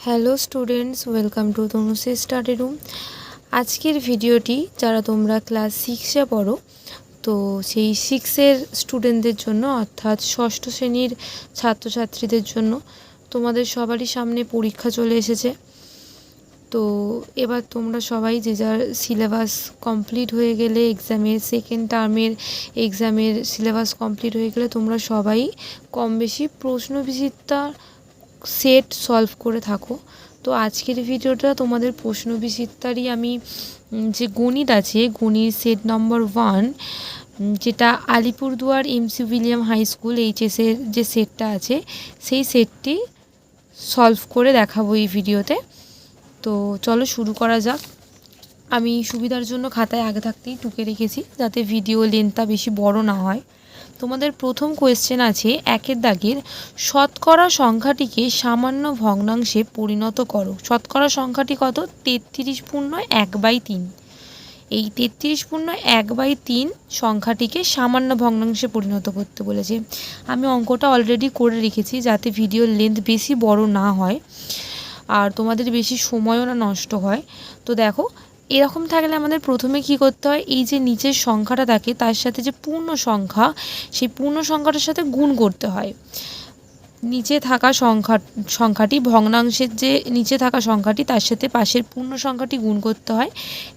Hello students, welcome to Tanushree study room. আজকের ভিডিওটি যারা তোমরা ক্লাস 6-এ পড়ো, তো সেই 6-এর স্টুডেন্টদের জন্য, অর্থাৎ ষষ্ঠ শ্রেণীর ছাত্রছাত্রীদের জন্য। তোমাদের সবারই সামনে পরীক্ষা চলে এসেছে। তো এবার তোমরা সবাই যে যার সিলেবাস কমপ্লিট হয়ে গেলে, এক্সামের সেকেন্ড টার্মের এক্সামের সিলেবাস কমপ্লিট হয়ে গেলে তোমরা সবাই কম বেশি প্রশ্নবিচিত্রা সেট সলভ করে থাকো। তো আজকের ভিডিওটা তোমাদের প্রশ্নবিচিত্রারই আমি যে গণিত আছে, গণিত সেট নম্বর 1, যেটা Alipurduar MC William high school এইচএসের যে সেটটা আছে, সেই সেটটি সলভ করে দেখাবো এই ভিডিওতে। তো চলো শুরু করা যাক। আমি সুবিধার জন্য খাতায় আগে থাকতেই টুকে রেখেছি, যাতে ভিডিও লেন্থটা বেশি বড় না হয়। তোমাদের প্রথম কোয়েশ্চেন আছে 1-এর দাগের, শতকরা সংখ্যাটিকে সামান্য ভগ্নাংশে পরিণত করো। শতকরা সংখ্যাটি কত? 33/1/3। এই 33/1/3 সংখ্যাটিকে সামান্য ভগ্নাংশে পরিণত করতে বলেছে। আমি অঙ্কটা অলরেডি করে রেখেছি, যাতে ভিডিওর লেন্থ বেশি বড় না হয় আর তোমাদের বেশি সময়ও না নষ্ট হয়। তো দেখো, এরকম থাকলে আমাদের প্রথমে কি করতে হয়, এই যে নিচের সংখ্যাটা থাকে তার সাথে যে পূর্ণ সংখ্যা, সেই পূর্ণ সংখ্যাটার সাথে গুণ করতে হয়। নিচে থাকা সংখ্যাটি, ভগ্নাংশের যে নিচে থাকা সংখ্যাটি, তার সাথে পাশের পূর্ণ সংখ্যাটি গুণ করতে হয়।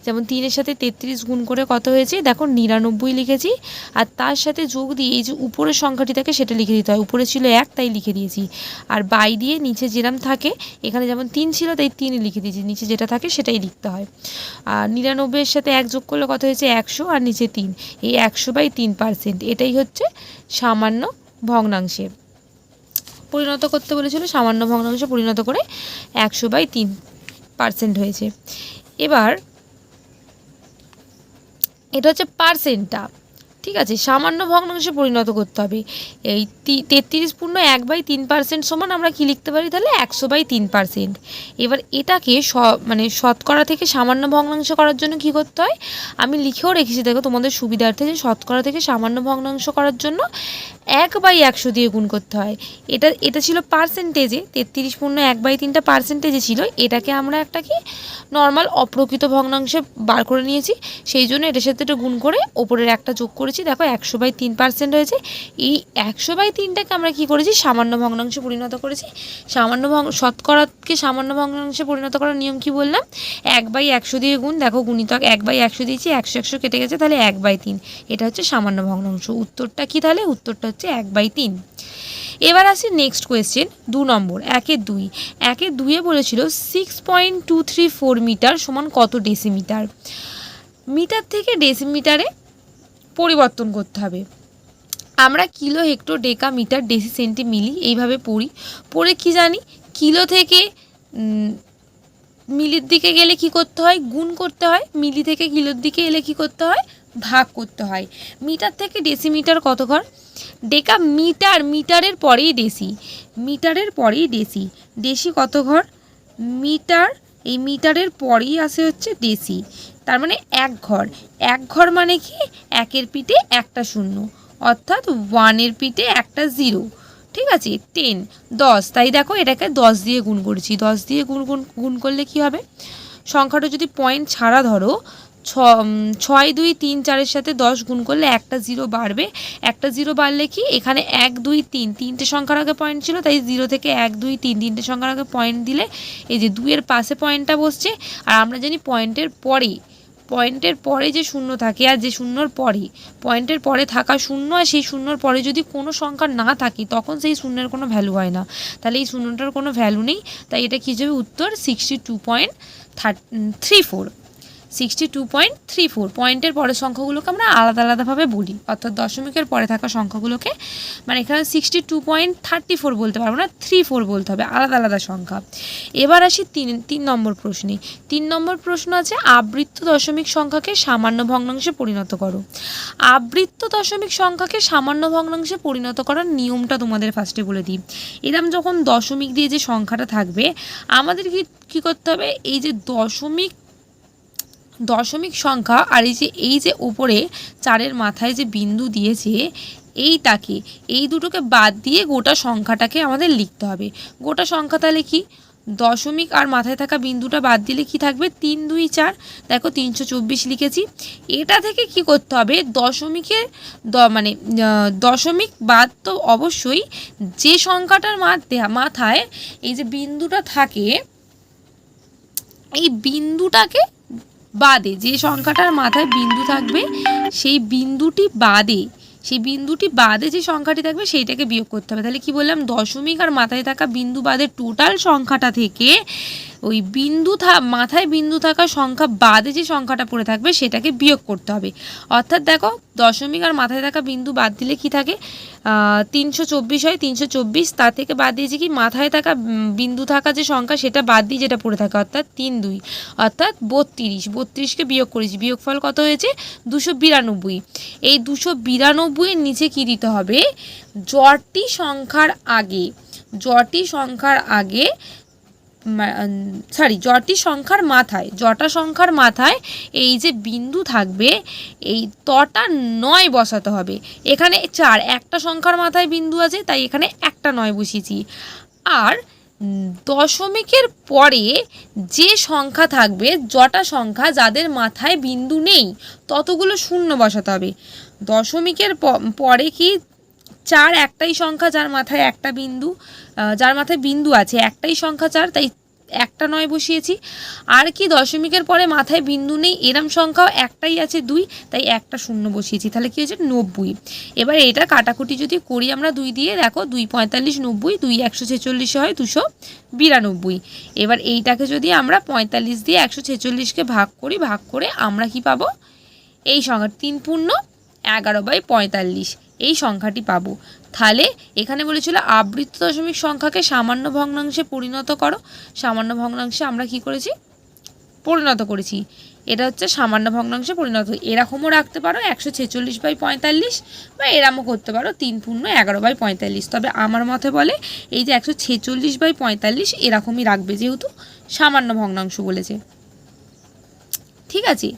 যেমন 3-এর সাথে 33 গুণ করে কত হয়েছে? দেখো 99 লিখেছি। আর তার সাথে যোগ দিয়ে এই যে উপরের সংখ্যাটি থাকে সেটা লিখে দিতে হয়। উপরে ছিল 1, তাই লিখে দিয়েছি। আর বাই দিয়ে নিচে যেরকম থাকে, এখানে যেমন 3 ছিল তাই 3 লিখে দিয়েছি। নিচে যেটা থাকে সেটাই লিখতে হয়। আর 99-এর সাথে 1 যোগ করলে কত হয়েছে? 100। আর নিচে 3, এই 100/3%। এটাই হচ্ছে সামান্য ভগ্নাংশে পরিণত করতে বলেছিল। সামান্য ভগ্নাংশে পরিণত করে 100/3% হয়েছে। এবার এটা হচ্ছে পার্সেন্টটা, ঠিক আছে? সামান্য ভগ্নাংশে পরিণত করতে হবে। এই 33/1/3% সমান আমরা কি লিখতে পারি তাহলে? 100/3%। এবার এটাকে শতকরা থেকে সামান্য ভগ্নাংশ করার জন্য কি করতে হয়, আমি লিখেও রেখেছি, দেখো তোমাদের সুবিধার্থে, যে শতকরা থেকে সামান্য ভগ্নাংশ করার জন্য 1/100 দিয়ে গুণ করতে হয়। এটা ছিল পার্সেন্টেজে, 33/1/3টা পার্সেন্টেজে ছিল। এটাকে আমরা একটা কি নর্মাল অপ্রকৃত ভগ্নাংশে বার করে নিয়েছি, সেই জন্য এটার সাথে এটা গুণ করে ওপরের একটা যোগ করেছি। দেখো 100/3% হয়েছে। এই 100/3টাকে আমরা কি করেছি? সামান্য ভগ্নাংশে পরিণত করেছি। শতকরাকে সামান্য ভগ্নাংশে পরিণত করার নিয়ম কি বললাম? 1/100 দিয়ে গুণ। দেখো গুণিতক 1/100 দিয়েছি, 100 কেটে গেছে, তাহলে 1/3। এটা হচ্ছে সামান্য ভগ্নাংশ। উত্তরটা কি তাহলে? উত্তরটা হচ্ছে 1/3। এবার আসি নেক্সট কোয়েশ্চেন 2 নম্বর। 1-এর 2। 1-এর 2-এ বলেছিল 6.234 মিটার সমান কত ডেসিমিটার? মিটার থেকে ডেসিমিটারে পরিবর্তন করতে হবে। আমরা কিলো, হেক্টর, ডেকা, মিটার, ডেসি, সেন্টি, মিলি এইভাবে পড়ে কি জানি, কিলো থেকে মিলির দিকে গেলে কি করতে হয়? গুণ করতে হয়। মিলি থেকে কিলোর দিকে এলে কি করতে হয়? ভাগ করতে হয়। মিটার থেকে ডেসিমিটার কত ঘর? ডেকা মিটারের পরেই ডেসি, মিটারের পরেই ডেসি। ডেসি কত ঘর? মিটার, এই মিটারের পরেই আসে হচ্ছে ডেসি, তার মানে 1 ঘর। 1 ঘর মানে কি? 1-এর পিঠে একটা শূন্য, অর্থাৎ 1-এর পিঠে একটা 0, ঠিক আছে? 10, 10, তাই দেখো এটাকে 10 দিয়ে গুণ করেছি। 10 দিয়ে গুণ করলে কি হবে? সংখ্যাটা যদি পয়েন্ট ছাড়া ধরো, 6, 2, 3, 4-এর সাথে 10 গুণ করলে একটা 0 বাড়বে। একটা 0 বাড়লে কি, এখানে 1, 2, 3, 3টে সংখ্যার আগে পয়েন্ট ছিল, তাই 0 থেকে 1, 2, 3, 3টে সংখ্যার আগে পয়েন্ট দিলে এই যে 2-এর পাশে পয়েন্টটা বসছে। আর আমরা জানি পয়েন্টের পরে যে শূন্য থাকে, আর যে শূন্যর পরে, পয়েন্টের পরে থাকা শূন্য, আর সেই শূন্যর পরে যদি কোনো সংখ্যা না থাকে, তখন সেই শূন্যের কোনো ভ্যালু হয় না। তাহলে এই শূন্যটার কোনো ভ্যালু নেই, তাই এটা কী যাবে? উত্তর 62.34। 62.34। পয়েন্টের পরের সংখ্যাগুলোকে আমরা আলাদা আলাদাভাবে বলি, অর্থাৎ দশমিকের পরে থাকা সংখ্যাগুলোকে, মানে এখানে 62.34 বলতে পারবো না, 34 বলতে হবে, আলাদা আলাদা সংখ্যা। এবার আসি 3 নম্বর প্রশ্নে। 3 নম্বর প্রশ্ন আছে, আবৃত্ত দশমিক সংখ্যাকে সামান্য ভগ্নাংশে পরিণত করো। আবৃত্ত দশমিক সংখ্যাকে সামান্য ভগ্নাংশে পরিণত করার নিয়মটা তোমাদের ফার্স্টে বলে দিই। এরকম যখন দশমিক দিয়ে যে সংখ্যাটা থাকবে, আমাদের কি করতে হবে? এই যে দশমিক সংখ্যা, আর এই যে উপরে 4-এর মাথায় যে বিন্দু দিয়েছে, এই দুটোকে বাদ দিয়ে গোটা সংখ্যাটাকে আমাদের লিখতে হবে। গোটা সংখ্যা তাহলে কি? দশমিক আর মাথায় থাকা বিন্দুটা বাদ দিলে কি থাকবে 3 2 4। দেখো 324 লিখেছি। এটা থেকে কি করতে হবে, দশমিকের মানে দশমিক বাদ তো অবশ্যই, যে সংখ্যাটার মাথায় এই যে বিন্দুটা থাকে, এই বিন্দুটাকে বাদে, যে সংখ্যাটার মাথায় বিন্দু থাকবে সেই বিন্দুটি বাদে যে সংখ্যাটি থাকবে সেইটাকে বিয়োগ করতে হবে। তাহলে কি বললাম, দশমিক আর মাথায় থাকা বিন্দু বাদে টোটাল সংখ্যাটা থেকে ওই মাথায় বিন্দু থাকা সংখ্যা বাদে যে সংখ্যাটা পড়ে থাকবে সেটাকে বিয়োগ করতে হবে। অর্থাৎ দেখো দশমিক আর মাথায় থাকা বিন্দু বাদ দিলে কি থাকে, 324 হয়। 324 তার থেকে বাদ দিয়েছি কি, মাথায় থাকা বিন্দু থাকা যে সংখ্যা সেটা বাদ দিয়ে যেটা পড়ে থাকে, অর্থাৎ 3 2, অর্থাৎ 32কে বিয়োগ করেছি। বিয়োগফল কত হয়েছে 292। এই 292 এর নিচে কি দিতে হবে, জটি সংখ্যার আগে জটি সংখ্যার মাথায় এই যে বিন্দু থাকবে এই তটা 9 বসাতে হবে। এখানে 4, একটা সংখ্যার মাথায় বিন্দু আছে তাই এখানে একটা 9 বসিয়েছি। আর দশমিকের পরে যে সংখ্যা থাকবে, জটা সংখ্যা যাদের মাথায় বিন্দু নেই ততগুলো শূন্য বসাতে হবে। দশমিকের পরে কি 4 একটাই সংখ্যা, যার মাথায় বিন্দু আছে একটাই সংখ্যা 4, তাই একটা 9 বসিয়েছি। আর কি দশমিকের পরে মাথায় বিন্দু নেই এরম সংখ্যাও একটাই আছে 2, তাই একটা 0 বসিয়েছি। তাহলে কি হয়েছে 90। এবার এটা কাটাকুটি যদি করি আমরা 2 দিয়ে, দেখো 2 45 90, 2 146 হয় 292। এবার এইটাকে যদি আমরা 45 দিয়ে 146কে ভাগ করে আমরা কি পাবো, এই সংখ্যা 3 পূর্ণ 11/45 এই সংখ্যাটি পাবো। তাহলে এখানে বলেছিল আবৃত্ত দশমিক সংখ্যাকে সামান্য ভগ্নাংশে পরিণত করো। সামান্য ভগ্নাংশে আমরা কি করেছি, পরিণত করেছি। এটা হচ্ছে সামান্য ভগ্নাংশে পরিণত। এরকমও রাখতে পারো 146/45, বা এরকমও করতে পারো 3 পূর্ণ 11/45। তবে আমার মতে বলে এই যে 146/45 এরকমই রাখবে, যেহেতু সামান্য ভগ্নাংশ বলেছে। ঠিক আছে,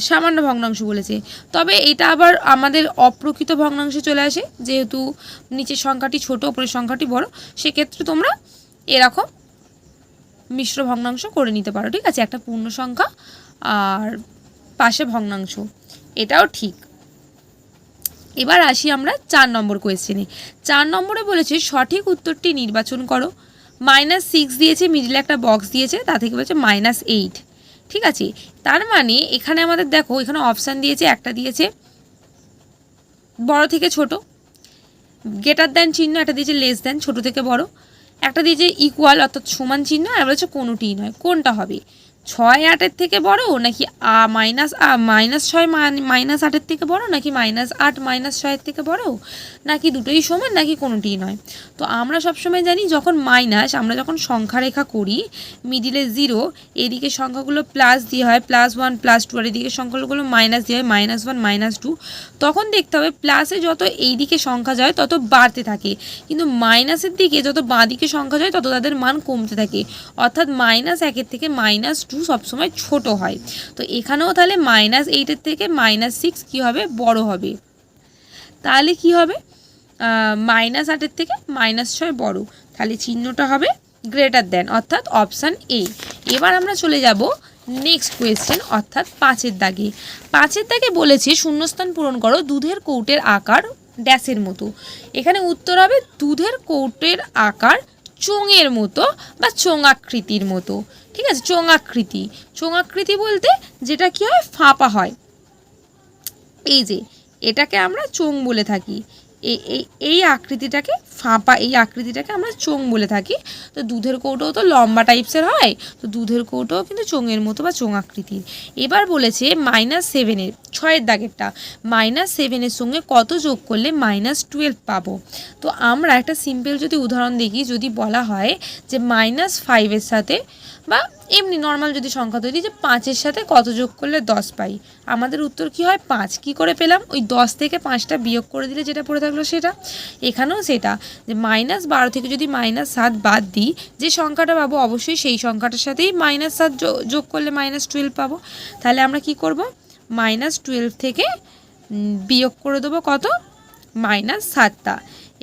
সামান্য ভগ্নাংশ বলেছে। তবে এটা আবার আমাদের অপ্রকৃত ভগ্নাংশে চলে আসে, যেহেতু নিচের সংখ্যাটি ছোট উপরের সংখ্যাটি বড়, সেক্ষেত্রে তোমরা এরকম মিশ্র ভগ্নাংশ করে নিতে পারো। ঠিক আছে, একটা পূর্ণ সংখ্যা আর পাশে ভগ্নাংশ, এটাও ঠিক। এবার আসি আমরা 4 নম্বর কোয়েশ্চেনে। 4 নম্বরে বলেছে সঠিক উত্তরটি নির্বাচন করো। -6 দিয়েছে, মিডিলে একটা বক্স দিয়েছে, তা থেকে বলেছে -8। ঠিক আছে, তার মানে এখানে আমাদের দেখো এখানে অপশান দিয়েছে, একটা দিয়েছে বড় থেকে ছোট, গ্রেটার দ্যান চিহ্ন, একটা দিয়েছে লেস দ্যান ছোট থেকে বড়, একটা দিয়েছে ইকুয়াল অর্থাৎ সমান চিহ্ন, আর বলেছে কোনোটিই নয়। কোনটা হবে, 6 8-এর থেকে বড়, নাকি -6 -8-এর থেকে বড়, নাকি -8 -6-এর থেকে বড়, নাকি দুটোই সমান, নাকি কোনোটিই নয়। তো আমরা সবসময় জানি যখন আমরা যখন সংখ্যা রেখা করি, মিডিলে 0, এদিকে সংখ্যাগুলো প্লাস দিয়ে হয় +1 +2, আর এদিকে সংখ্যাগুলো মাইনাস দিয়ে হয় -1 -2, তখন দেখতে হবে প্লাসে যত এইদিকে সংখ্যা যায় তত বাড়তে থাকে, কিন্তু মাইনাসের দিকে যত বাঁ দিকে সংখ্যা যায় তত তাদের মান কমতে থাকে। অর্থাৎ -1-এর থেকে -2 সবসময় ছোট হয়। তো এখানেও তাহলে -8-এর থেকে -6 কী হবে, বড় হবে। তাহলে কি হবে, -8-এর থেকে -6 বড়, তাহলে চিহ্নটা হবে গ্রেটার দ্যান, অর্থাৎ অপশান এ। এবার আমরা চলে যাব নেক্সট কোয়েশ্চেন, অর্থাৎ 5-এর দাগে। 5-এর দাগে বলেছে শূন্যস্থান পূরণ করো, দুধের কৌটের আকার ড্যাশের মতো। এখানে উত্তর হবে দুধের কৌটের আকার চোঙের মতো বা চোঙাকৃতির মতো। ঠিক আছে, চোঙাকৃতি বলতে যেটা কি হয়, ফাঁপা হয়। এই যে এটাকে আমরা চোঙ বলে থাকি, এই আকৃতিটাকে ফাঁপা, এই আকৃতিটাকে আমরা চোঙ বলে থাকি। তো দুধের কৌটোও তো লম্বা টাইপসের হয়, তো দুধের কৌটোও কিন্তু চোঙের মতো বা চোঙ আকৃতির। এবার বলেছে -7-এর 6-এর দাগেরটা, -7-এর সঙ্গে কত যোগ করলে -12 পাবো। তো আমরা একটা সিম্পল যদি উদাহরণ দেখি, যদি বলা হয় যে -5-এর সাথে বা এমনি নর্মাল যদি সংখ্যা তৈরি, যে 5-এর সাথে কত যোগ করলে 10 পাই, আমাদের উত্তর কি হয় 5। কি করে পেলাম, ওই 10 থেকে 5টা বিয়োগ করে দিলে যেটা পড়ে থাকলো সেটা। এখানেও সেটা, যে -12 থেকে যদি -7 বাদ দিই, যে সংখ্যাটা পাবো অবশ্যই সেই সংখ্যাটার সাথেই -7 যোগ করলে -12 পাবো। তাহলে আমরা কি করব, -12 থেকে বিয়োগ করে দেবো কত, -7টা।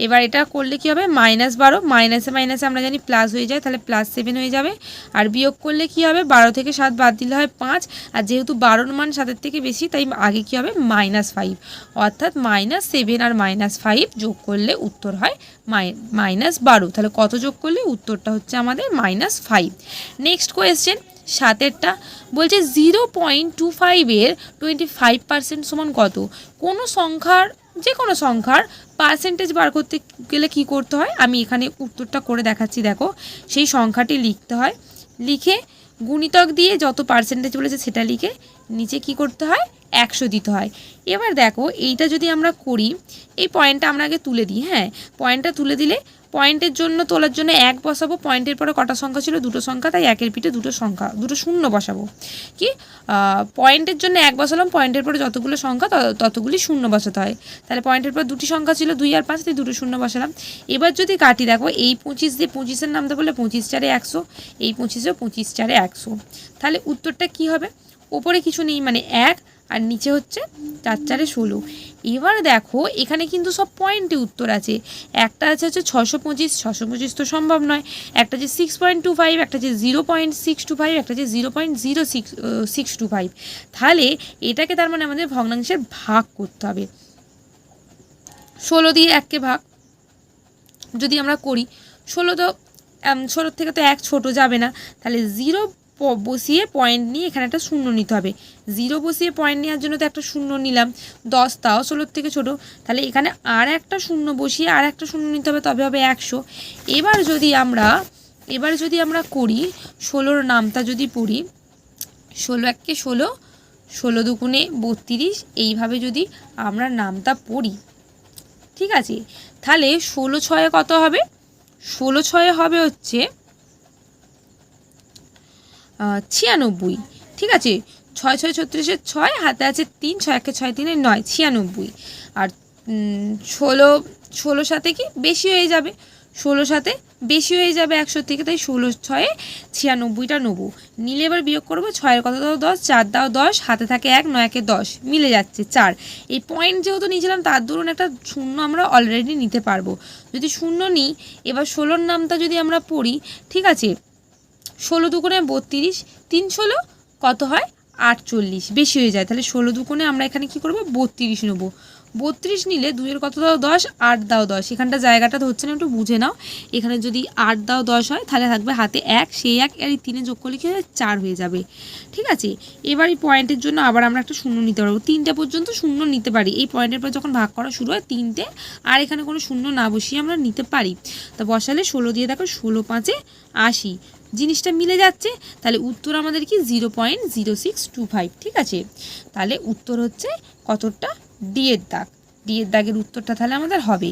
এবার এটা করলে কি হবে, -12, মাইনাসে মাইনাসে আমরা জানি প্লাস হয়ে যায়, তাহলে +7 হয়ে যাবে। আর বিয়োগ করলে কি হবে, 12 থেকে 7 বাদ দিলে হয় 5, আর যেহেতু 12-র মান 7-এর থেকে বেশি তাই আগে কি হবে -5, অর্থাৎ -7 আর -5 যোগ করলে উত্তর হয় -12। তাহলে কত যোগ করলে উত্তরটা হচ্ছে আমাদের -5। নেক্সট কোয়েশ্চেন 7এরটা বলছে 0.25 25% সমান কত। কোনো সংখ্যার, যে কোনো সংখ্যার পার্সেন্টেজ বার করতে গেলে কি করতে হয়, আমি এখানে উত্তরটা করে দেখাচ্ছি। দেখো, সেই সংখ্যাটি লিখতে হয়, লিখে গুণিতক দিয়ে যত পার্সেন্টেজ বলেছে সেটা লিখে নিচে কি করতে হয়, 100 দিতে হয়। এবার দেখো এইটা যদি আমরা করি, এই পয়েন্টটা আমরা আগে তুলে দিই। হ্যাঁ, পয়েন্টটা তুলে দিলে পয়েন্টের জন্য তোলার জন্য 1 বসাবো, পয়েন্টের পরে কটা সংখ্যা ছিল, 2টো সংখ্যা, তাই 1-এর পিঠে 2টো সংখ্যা, 2টো শূন্য বসাবো। কি পয়েন্টের জন্য 1 বসালাম, পয়েন্টের পরে যতগুলো সংখ্যা ততগুলি শূন্য বসাতে হয়। তাহলে পয়েন্টের পর 2টি সংখ্যা ছিল 2 আর 5, তাই 2টো শূন্য বসালাম। এবার যদি কাটি, দেখো এই 25 দিয়ে 25-এর নামতে বললে 25 4 100, এই 25-এ 25 4 100। তাহলে উত্তরটা কি হবে, ওপরে কিছু নেই মানে 1, আর নিচে হচ্ছে 4 4 16। এবার দেখো এখানে কিন্তু সব পয়েন্টে উত্তর আছে। একটা আছে হচ্ছে 625, 625 তো সম্ভব নয়। একটা যে 6.25, একটা যে 0.625, একটা যে 0.0625। তাহলে এটাকে তার মানে আমাদের ভগ্নাংশের ভাগ করতে হবে। 16 দিয়ে 1কে ভাগ যদি আমরা করি, 16 থেকে তো 1 ছোট যাবে না, তাহলে 0 বসিয়ে পয়েন্ট নিয়ে এখানে একটা শূন্য নিতে হবে। 0 বসিয়ে পয়েন্ট নেওয়ার জন্য তো একটা শূন্য নিলাম, 10, তাও 16 থেকে ছোট, তাহলে এখানে আর একটা শূন্য বসিয়ে আর একটা শূন্য নিতে হবে, তবে হবে 100। এবার যদি আমরা করি, 16-র নামটা যদি পড়ি, 16 1 কে 16, 16 দুগুণে 32, এইভাবে যদি আমরা নামটা পড়ি, ঠিক আছে, তাহলে 16 6 কত হবে, 16 6 হবে হচ্ছে 96। ঠিক আছে, 6 6 36-এর 6, হাতে আছে 3, 6 1 6 3 9, 96। আর 16 সাথে কি বেশি হয়ে যাবে, 16 সাথে বেশি হয়ে যাবে 100 থেকে, তাই 16 6 96টা নেব। নিলে এবার বিয়োগ করবো, 6-এর কত দাও 10, 4 দাও 10, হাতে থাকে 1, 9 1 10, মিলে যাচ্ছে 4। এই পয়েন্ট যেহেতু নিয়েছিলাম তার দরুন একটা শূন্য আমরা অলরেডি নিতে পারবো। যদি শূন্য নিই, এবার 16-র নামটা যদি আমরা পড়ি, ঠিক আছে, 16 দুগুণে 32, 3 16 কত হয় 48, বেশি হয়ে যায়, তাহলে 16 দুগুণে আমরা এখানে কি করব, 32 নেব। 32 নিলে 2-এর কত দাও 10, 8 দাও 10, এখানটা জায়গাটা তো হচ্ছে না, একটু বুঝে নাও। এখানে যদি 8 দাও 10 হয়, তাহলে থাকবে হাতে 1, সেই 1 আর এই 3-এ যোগ করলে কি হয় 4 হয়ে যাবে। ঠিক আছে, এবার এই পয়েন্টের জন্য আবার আমরা একটা শূন্য নিতে পারবো, 3টা পর্যন্ত শূন্য নিতে পারি। এই পয়েন্টের পর যখন ভাগ করা শুরু হয় 3টে, আর এখানে কোনো শূন্য না বসিয়ে আমরা নিতে পারি। তো বসালে 16 দিয়ে দেখো 16 5 80, জিনিসটা মিলে যাচ্ছে। তাহলে উত্তর আমাদের কি 0.0625। ঠিক আছে, তাহলে উত্তর হচ্ছে কতটা, ডি এর দাগ। ডি এর দাগের উত্তরটা তাহলে আমাদের হবে।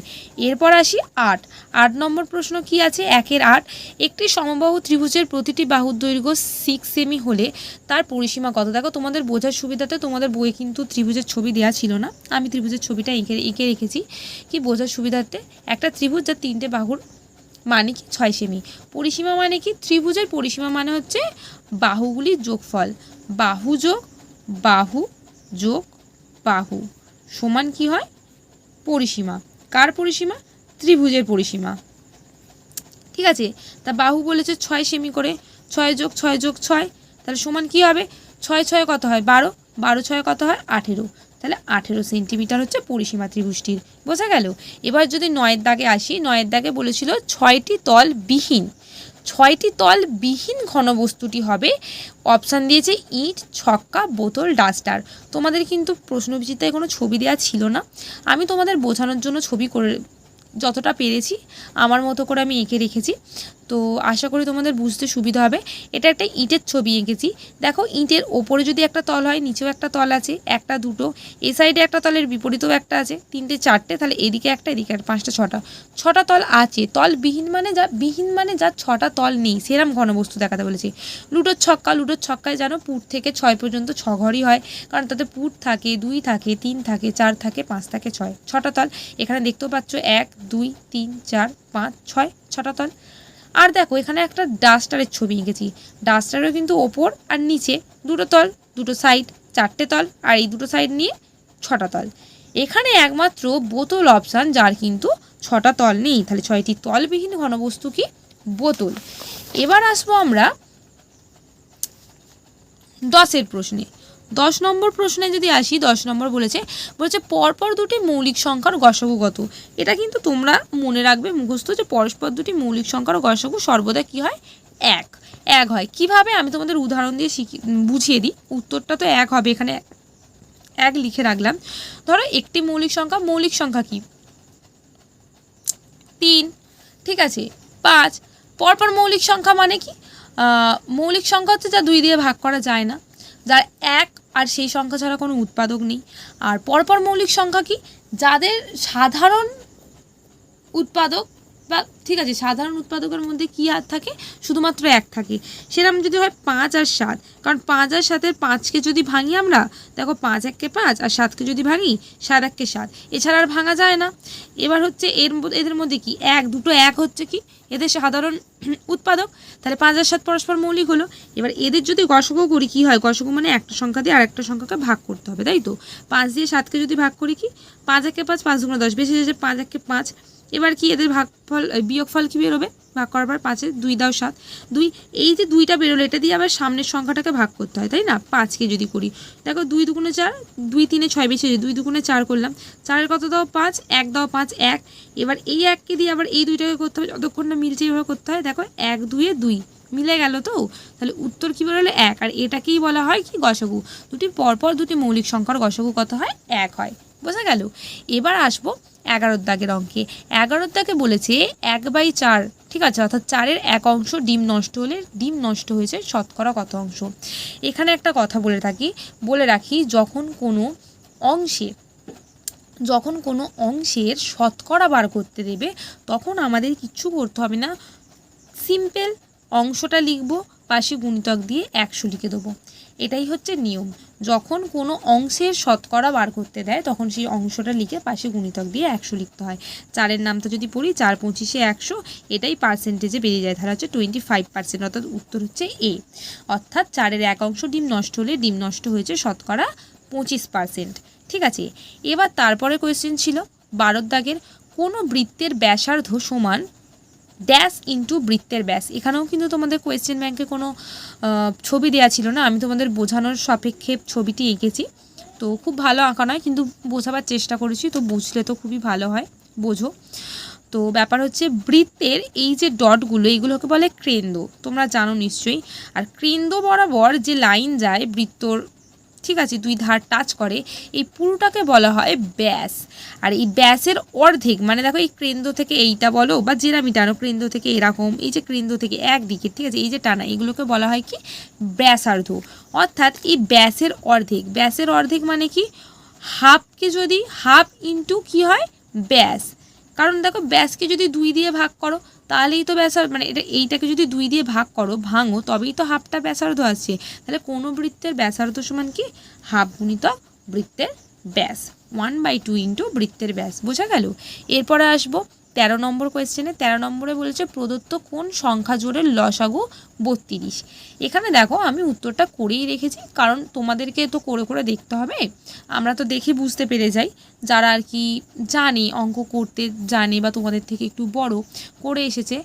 এরপর আসি 8 নম্বর প্রশ্ন কি আছে, 1-এর 8, একটি সমবাহু ত্রিভুজের প্রতিটি বাহুর দৈর্ঘ্য 6 সেমি হলে তার পরিসীমা কত। দেখো তোমাদের বোঝার সুবিধাতে তোমাদের বইয়ে কিন্তু ত্রিভুজের ছবি দেওয়া ছিল না, আমি ত্রিভুজের ছবিটা এঁকে রেখেছি কি বোঝার সুবিধার্থে। একটা ত্রিভুজ যার 3টে বাহুর মানে কি 6 সেমি। পরিসীমা মানে কি, ত্রিভুজের পরিসীমা মানে হচ্ছে বাহুগুলির যোগফল, বাহু যোগ বাহু যোগ বাহু সমান কি হয় পরিসীমা। কার পরিসীমা, ত্রিভুজের পরিসীমা। ঠিক আছে, তা বাহু বলেছে 6 সেমি করে, 6 যোগ 6 যোগ 6, তাহলে সমান কি হবে, 6 6 কত হয় 12, 12 6 কত হয় 18, তাহলে 18 সেন্টিমিটার হচ্ছে পরিসীমা ত্রিভুজটির। বোঝা গেল। এবার যদি 9-এর দাগে আসি, 9-এর দাগে বলেছিল 6টি তল বিহীন, 6টি তল বিহীন ঘনবস্তুটি হবে, অপশান দিয়েছে ইট, ছক্কা, বোতল, ডাস্টার। তোমাদের কিন্তু প্রশ্নবিচিত্রায় কোনো ছবি দেওয়া ছিল না, আমি তোমাদের বোঝানোর জন্য ছবি করে যতটা পেরেছি আমার মতো করে আমি এঁকে রেখেছি। তো আশা করি তোমাদের বুঝতে সুবিধা হবে। এটা একটা ইটের ছবি এঁকেছি। দেখো ইটের ওপরে যদি একটা তল হয়, নিচেও একটা তল আছে, একটা দুটো, এই সাইডে একটা তলের বিপরীতেও একটা আছে, 3টে 4টে, তাহলে এদিকে একটা এদিকে একটা, 5টা 6টা তল আছে। তল বিহীন মানে যা 6টা তল নেই সেরম ঘনবস্তু দেখাতে বলেছে। লুডোর ছক্কায় জানো পুট থেকে 6 পর্যন্ত 6 ঘরই হয়, কারণ তাতে পুট থাকে, 2 থাকে, 3 থাকে, 4 থাকে, 5 থাকে, 6টা তল। এখানে দেখতেও পাচ্ছ 1 2 3 4 5 6, 6টা তল। আর দেখো এখানে একটা ডাস্টারের ছবি এঁকেছি, ডাস্টারও কিন্তু ওপর আর নিচে 2টো তল, 2টো সাইড 4টে তল, আর এই 2টো সাইড নিয়ে 6টা তল। এখানে একমাত্র বোতল অপশান, যার কিন্তু 6টা তল নেই, তাহলে 6টি তলবিহীন ঘনবস্তু কি? বোতল। এবার আসবো আমরা 10-এর প্রশ্নে। 10 নম্বর প্রশ্নে যদি আসি, 10 নম্বর বলেছে পরপর দুটি মৌলিক সংখ্যার গসাগু কত। এটা কিন্তু তোমরা মনে রাখবে মুখস্থ, যে পরস্পর দুটি মৌলিক সংখ্যার গসাগু সর্বদা কি হয়? এক হয়। কিভাবে আমি তোমাদের উদাহরণ দিয়ে বুঝিয়ে দিই। উত্তরটা তো এক হবে, এখানে এক লিখে রাখলাম। ধরো একটি মৌলিক সংখ্যা কি? 3, ঠিক আছে। 5। পরপর মৌলিক সংখ্যা মানে কি? মৌলিক সংখ্যা হচ্ছে যা 2 দিয়ে ভাগ করা যায় না, যার 1 আর সেই সংখ্যা ছাড়া কোনো উৎপাদক নেই। আর পরপর মৌলিক সংখ্যা কি? যাদের সাধারণ উৎপাদক বা, ঠিক আছে, সাধারণ উৎপাদকের মধ্যে কি আর থাকে? শুধুমাত্র 1 থাকে। সেরকম যদি হয় 5 আর 7, কারণ 5 আর 7-এর 5কে যদি ভাঙি আমরা, দেখো 5 1-কে 5 আর 7কে যদি ভাঙি 7 1-কে 7, এছাড়া আর ভাঙা যায় না। এবার হচ্ছে এদের মধ্যে কি দুটো 1 হচ্ছে কি এদের সাধারণ উৎপাদক, তাহলে 5 আর 7 পরস্পর মৌলিক হলো। এবার এদের যদি গসাগু করি, কি হয়? গসাগু মানে একটা সংখ্যা দিয়ে আরেকটা সংখ্যাকে ভাগ করতে হবে, তাই তো? 5 দিয়ে 7কে যদি ভাগ করি, কি 5 1-কে 5, 5 2 10, বেশি হয়েছে 5 1-কে 5। এবার কি এদের বিয়োগফল কি বেরোবে? ভাগ করার পর 5-এ 2 দাও 7, 2। এই যে 2টা বেরোলো, এটা দিয়ে আবার সামনের সংখ্যাটাকে ভাগ করতে হয়, তাই না? 5কে যদি করি, দেখো 2 2 4, 2 3 6, বেশি হয়েছে 2 2 4 করলাম। 4-এর কত দাও? 5, 1 দাও 5, 1। এবার এই 1কে দিয়ে আবার এই 2টাকে করতে হবে, যতক্ষণ না মিলছে এইভাবে করতে হয়। দেখো 1 2 2 মিলে গেল তো, তাহলে উত্তর কি বেরোলো? 1। আর এটাকেই বলা হয় কি? গসাগু। পরপর দুটি মৌলিক সংখ্যার গসাগু কত হয়? 1 হয়। বোঝা গেল? এবার আসবো 11 দাগের অঙ্কে। 11 দাগে বলেছে 1/4, ঠিক আছে, অর্থাৎ 4-এর 1 অংশ ডিম নষ্ট হলে ডিম নষ্ট হয়েছে শতকরা কত অংশ। এখানে একটা কথা বলে রাখি, যখন কোনো অংশের শতকরা বার করতে দেবে, তখন আমাদের কিচ্ছু করতে হবে না, সিম্পল অংশটা লিখবো, পাশে গুণিতক দিয়ে 100 লিখে দেবো। এটাই হচ্ছে নিয়ম। যখন কোনো অংশের শতকরা বার করতে দেয়, তখন সেই অংশটা লিখে পাশে গুণিতক দিয়ে 100 লিখতে হয়। 4-এর নামটা যদি পড়ি, 4 25-এ 100, এটাই পার্সেন্টেজে বেরিয়ে যায়, তাহলে হচ্ছে 25%, অর্থাৎ উত্তর হচ্ছে এ। অর্থাৎ 4-এর 1 অংশ ডিম নষ্ট হলে ডিম নষ্ট হয়েছে শতকরা 25%, ঠিক আছে। এবার তারপরে কোয়েশ্চেন ছিল 12 দাগের, কোনো বৃত্তের ব্যাসার্ধ সমান ড্যাশ ইন্টু বৃত্তের ব্যাস। এখানেও কিন্তু তোমাদের কোয়েশ্চেন ব্যাংকে কোনো ছবি দেওয়া ছিল না, আমি তোমাদের বোঝানোর সাপেক্ষে ছবিটি এঁকেছি। তো খুব ভালো আঁকা নয়, কিন্তু বোঝাবার চেষ্টা করেছি, তো বুঝলে তো খুবই ভালো হয়, বোঝো। তো ব্যাপার হচ্ছে বৃত্তের এই যে ডটগুলো, এইগুলোকে বলে কেন্দ্র, তোমরা জানো নিশ্চয়ই। আর কেন্দ্র বরাবর যে লাইন যায় বৃত্তর, ঠিক আছে, 2 ধার টাচ করে, এই পুরোটাকে বলা হয় ব্যাস। আর এই ব্যাসের অর্ধেক, মানে দেখো এই কেন্দ্র থেকে এইটা বলো বা যেরামি টানো, কেন্দ্র থেকে এরকম, এই যে কেন্দ্র থেকে একদিকে, ঠিক আছে, এই যে টানা, এগুলোকে বলা হয় কি? ব্যাসার্ধ। অর্থাৎ এই ব্যাসের অর্ধেক মানে কি? হাফকে যদি হাফ ইন্টু কি হয়? ব্যাস। কারণ দেখো ব্যাসকে যদি 2 দিয়ে ভাগ করো, তাহলেই তো ব্যাসার্ধ, মানে এইটাকে যদি 2 দিয়ে ভাঙো, তবেই তো হাফটা ব্যাসার্ধ আসছে। তাহলে কোনো বৃত্তের ব্যাসার্ধ সমান কি? হাফ গুণিতক বৃত্তের ব্যাস, 1/2 ইন্টু বৃত্তের ব্যাস। বোঝা গেল? এরপরে আসবো 13 নম্বর কোয়েশ্চেনে। 13 নম্বরে বলেছে প্রদত্ত কোন সংখ্যা জোড়ের লসাগু 32। এখানে দেখো আমি উত্তরটা করেই রেখেছি, কারণ তোমাদেরকে তো করে দেখতে হবে। আমরা তো দেখে বুঝতে পেরে যাই, যারা আর কি জানে, অঙ্ক করতে জানে বা তোমাদের থেকে একটু বড়, করে এসেছে,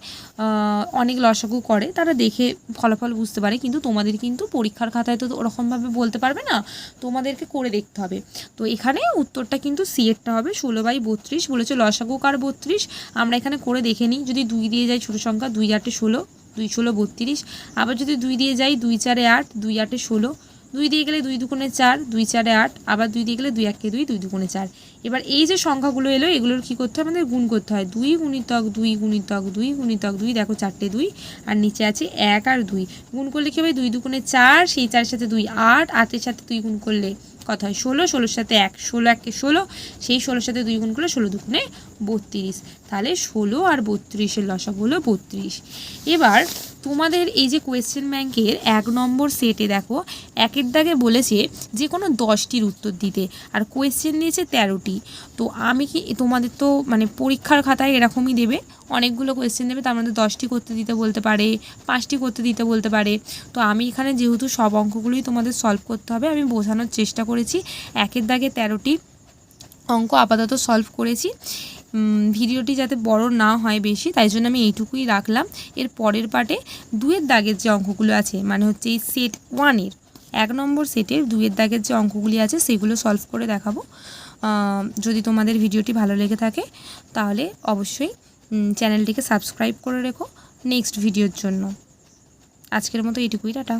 অনেক লসাগু করে, তারা দেখে ফলাফল বুঝতে পারে। কিন্তু তোমাদের কিন্তু পরীক্ষার খাতায় তো ওরকমভাবে বলতে পারবে না, তোমাদেরকে করে দেখতে হবে। তো এখানে উত্তরটা কিন্তু সি এরটা হবে, 16/32 বলেছে লসাগু কার 32। আমরা এখানে করে দেখে নিই, যদি 2 দিয়ে যাই ছোটো সংখ্যা, 2 8 16, 2 16 32। আবার যদি 2 দিয়ে যাই, 2 4 8, 2 8 16, 2 দিয়ে গেলে 2 2 4, 2 4 8, আবার 2 দিয়ে গেলে 2 1 2, 2 2 4। এবার এই যে সংখ্যাগুলো এলো, এগুলোর কী করতে হয়? আমাদের গুণ করতে হয়, 2 গুণিতক 2 গুণিতক 2 গুণিতক 2, দেখো 4টে 2, আর নিচে আছে 1 আর 2। গুণ করলে কী হবে? 2 2 4, সেই 4-এর সাথে 2 8, 8-এর সাথে 2 গুণ করলে কত হয়? 16, 16-এর সাথে 1, 16 1 16, সেই 16-এর সাথে 2 গুণ করলে 16 2 32। তাহলে 16 আর 32-এর লসাগু হলো 32। এবার তোমাদের এই যে কোয়েশ্চেন ব্যাংকের 1 নম্বর সেটে দেখো 1-এর দাগে বলেছে যে কোনো 10টির উত্তর দিতে, আর কোয়েশ্চেন দিয়েছে 13টি। তো আমি কি, তোমাদের তো মানে পরীক্ষার খাতায় এরকমই দেবে, অনেকগুলো কোয়েশ্চেন দেবে, তার মধ্যে 10টি করতে দিতে বলতে পারে, 5টি করতে দিতে বলতে পারে। তো আমি এখানে যেহেতু সব অঙ্কগুলোই তোমাদের সলভ করতে হবে, আমি বোঝানোর চেষ্টা করেছি। 1-এর দাগে 13টি, অঙ্ক আপাতত সলভ করেছি। ভিডিওটি যাতে বড় না হয় বেশি, তাই জন্য আমি এইটুকুই রাখলাম। এর পরের পার্টে 2-এর দাগের যে অঙ্কগুলো আছে, মানে হচ্ছে এই সেট 1-এর 1 নম্বর সেটের 2-এর দাগের যে অঙ্কগুলি আছে সেগুলো সলভ করে দেখাবো। যদি তোমাদের ভিডিওটি ভালো লেগে থাকে তাহলে অবশ্যই চ্যানেলটিকে সাবস্ক্রাইব করে রেখো নেক্সট ভিডিওর জন্য। আজকের মতো এইটুকুই, টাটা।